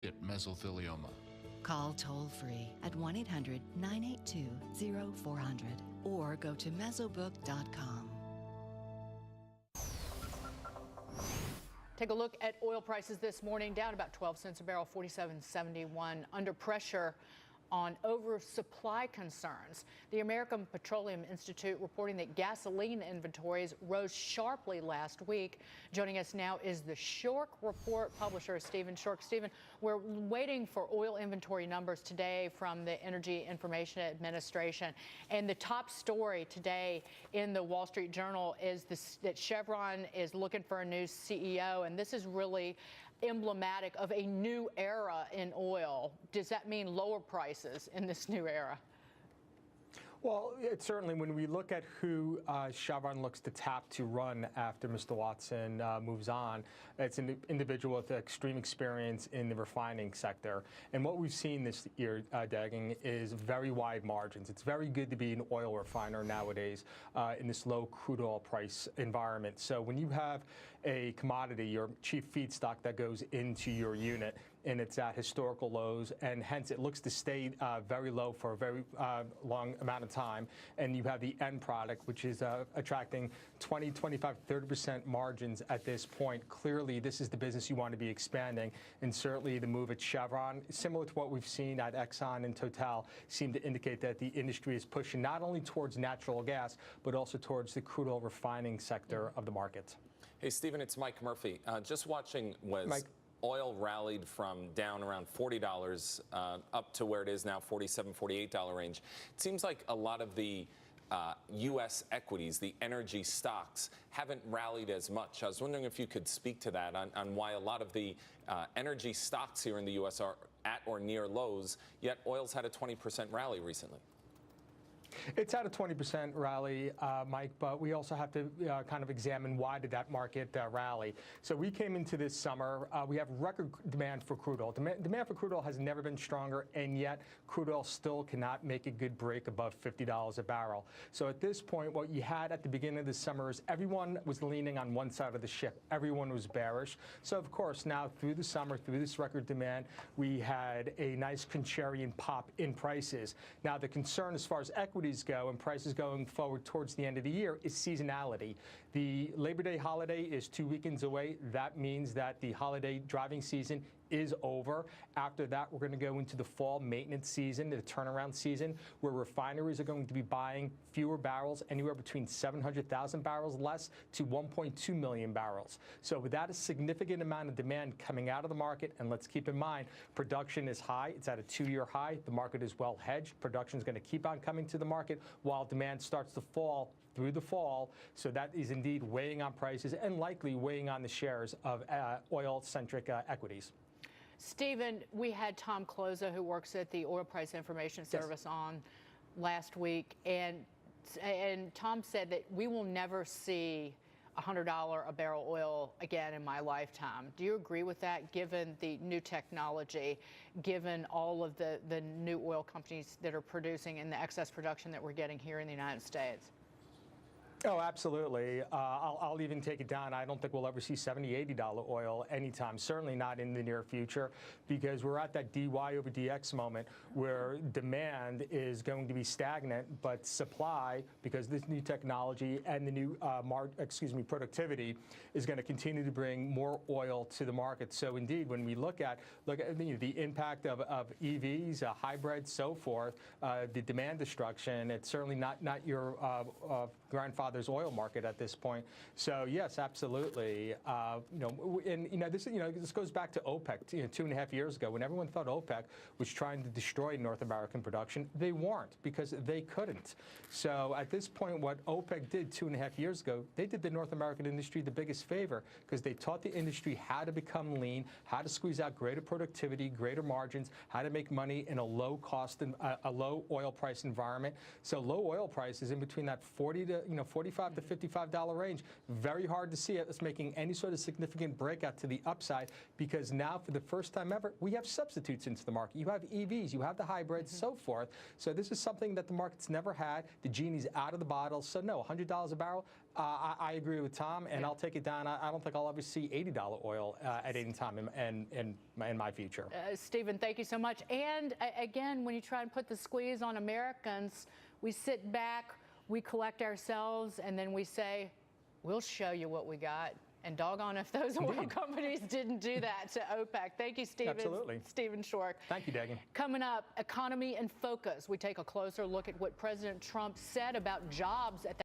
mesothelioma. Call toll-free at 1-800-982-0400 or go to mesobook.com. Take a look at oil prices this morning, down about 12 cents a barrel, 47.71, under pressure on oversupply concerns. The American Petroleum Institute reporting that gasoline inventories rose sharply last week. Joining us now is the Schork Report publisher, Stephen Schork. Stephen, we're waiting for oil inventory numbers today from the Energy Information Administration. And the top story today in the Wall Street Journal is that Chevron is looking for a new CEO. And this is really emblematic of a new era in oil. Does that mean lower prices in this new era? Well, it's certainly, when we look at who Chevron looks to tap to run after Mr. Watson moves on, it's an individual with extreme experience in the refining sector. And what we've seen this year, Dagging, is very wide margins. It's very good to be an oil refiner nowadays in this low crude oil price environment. So when you have a commodity, your chief feedstock that goes into your unit, and it's at historical lows, and hence it looks to stay very low for a very long amount of time, and you have the end product, which is attracting 20, 25, 30% margins at this point. Clearly, this is the business you want to be expanding, and certainly the move at Chevron, similar to what we've seen at Exxon and Total, seem to indicate that the industry is pushing not only towards natural gas, but also towards the crude oil refining sector of the market. Hey, Stephen, it's Mike Murphy. Just watching Mike. Oil rallied from down around $40 up to where it is now, $47, $48 range. It seems like a lot of the U.S. equities, the energy stocks, haven't rallied as much. I was wondering if you could speak to that on why a lot of the energy stocks here in the U.S. are at or near lows, yet oil's had a 20% rally recently. It's had a 20% rally, Mike, but we also have to kind of examine why did that market rally. So we came into this summer, we have record demand for crude oil. Demand for crude oil has never been stronger, and yet crude oil still cannot make a good break above $50 a barrel. So at this point, what you had at the beginning of the summer is everyone was leaning on one side of the ship. Everyone was bearish. So of course, now through the summer, through this record demand, we had a nice contrarian pop in prices. Now the concern as far as equities go and prices going forward towards the end of the year is seasonality. The Labor Day holiday is 2 weekends away. That means that the holiday driving season is over. After that, we're going to go into the fall maintenance season, the turnaround season, where refineries are going to be buying fewer barrels, anywhere between 700,000 barrels less to 1.2 million barrels. So with that, a significant amount of demand coming out of the market, and let's keep in mind, production is high. It's at a 2-year high. The market is well hedged. Production is going to keep on coming to the market while demand starts to fall through the fall. So that is indeed weighing on prices and likely weighing on the shares of oil-centric equities. Stephen, we had Tom Closa, who works at the Oil Price Information Service, on last week, and Tom said that we will never see $100 a barrel oil again in my lifetime. Do you agree with that, given the new technology, given all of the new oil companies that are producing and the excess production that we're getting here in the United States? Oh, absolutely. I'll even take it down. I don't think we'll ever see $70, $80 oil anytime, certainly not in the near future, because we're at that DY over DX moment where demand is going to be stagnant, but supply, because this new technology and the new productivity is going to continue to bring more oil to the market. So indeed, when we look at the impact of EVs, hybrids, so forth, the demand destruction, it's certainly not your grandfather's oil market at this point. So yes, absolutely. This goes back to OPEC. 2.5 years ago, when everyone thought OPEC was trying to destroy North American production, they weren't, because they couldn't. So at this point, what OPEC did 2.5 years ago, they did the North American industry the biggest favor, because they taught the industry how to become lean, how to squeeze out greater productivity, greater margins, how to make money in a low cost and a low oil price environment. So low oil prices in between that $40 to the $45 to $55 range. Very hard to see us making any sort of significant breakout to the upside, because now for the first time ever we have substitutes into the market. You have EVs, you have the hybrids, so forth. So this is something that the market's never had. The genie's out of the bottle. So no, $100 a barrel. I agree with Tom, and I'll take it down. I don't think I'll ever see $80 oil at any time in my future. Stephen, thank you so much. And again, when you try and put the squeeze on Americans, we sit back, we collect ourselves, and then we say, we'll show you what we got. And doggone if those oil companies didn't do that to OPEC. Thank you, Stephen. Absolutely. Stephen Schork. Thank you, Dagan. Coming up, Economy in Focus. We take a closer look at what President Trump said about jobs at the